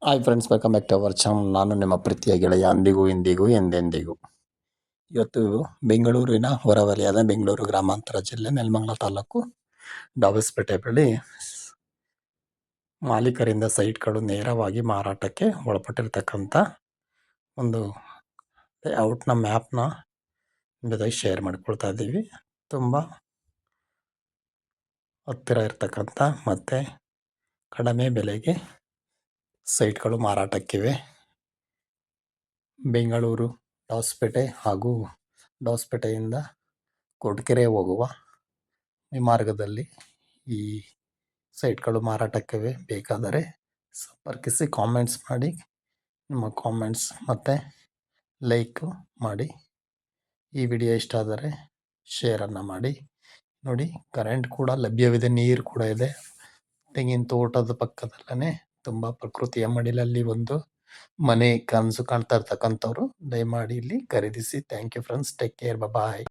Hi friends, welcome back to our channel. ನಾನು ನಿಮ್ಮ ಪ್ರೀತಿಯ ಗೆಳೆಯ ಅಂದಿಗೂ ಇಂದಿಗೂ ಎಂದೆಂದಿಗೂ. ಇವತ್ತು ಬೆಂಗಳೂರಿನ ಹೊರವಲಯದ ಬೆಂಗಳೂರು ಗ್ರಾಮಾಂತರ ಜಿಲ್ಲೆ ನೆಲಮಂಗಲ ತಾಲೂಕು ಡಾಬಸ್ಪೇಟೆ ಬಳಿ ಮಾಲೀಕರಿಂದ ಸೈಟ್ಗಳು ನೇರವಾಗಿ ಮಾರಾಟಕ್ಕೆ ಒಳಪಟ್ಟಿರ್ತಕ್ಕಂಥ ಒಂದು ಔಟ್ನ ಮ್ಯಾಪ್ನ ಜೊತೆಗೆ ಶೇರ್ ಮಾಡ್ಕೊಳ್ತಾ ಇದ್ದೀವಿ. ತುಂಬ ಹತ್ತಿರ ಇರ್ತಕ್ಕಂಥ ಮತ್ತು ಕಡಿಮೆ ಬೆಲೆಗೆ ಸೈಟ್ಗಳು ಮಾರಾಟಕ್ಕಿವೆ. ಬೆಂಗಳೂರು ಡಾಬಸ್ಪೇಟೆ ಹಾಗೂ ಡಾಬಸ್ಪೇಟೆಯಿಂದ ಕೊರಟಗೆರೆ ಹೋಗುವ ಈ ಮಾರ್ಗದಲ್ಲಿ ಈ ಸೈಟ್ಗಳು ಮಾರಾಟಕ್ಕಿವೆ. ಬೇಕಾದರೆ ಸಂಪರ್ಕಿಸಿ. ಕಾಮೆಂಟ್ಸ್ ಮಾಡಿ. ನಿಮ್ಮ ಕಾಮೆಂಟ್ಸ್ ಮತ್ತು ಲೈಕ್ ಮಾಡಿ. ಈ ವಿಡಿಯೋ ಇಷ್ಟ ಆದರೆ ಶೇರನ್ನು ಮಾಡಿ. ನೋಡಿ, ಕರೆಂಟ್ ಕೂಡ ಲಭ್ಯವಿದೆ, ನೀರು ಕೂಡ ಇದೆ. ತೆಂಗಿನ ತೋಟದ ಪಕ್ಕದಲ್ಲೇ ತುಂಬ ಪ್ರಕೃತಿಯ ಮಡಿಲಲ್ಲಿ ಒಂದು ಮನೆ ಕನಸು ಕಾಣ್ತಾ ಇರ್ತಕ್ಕಂಥವ್ರು ದಯಮಾಡಿ ಇಲ್ಲಿ ಖರೀದಿಸಿ. Thank you friends. Take care. Bye.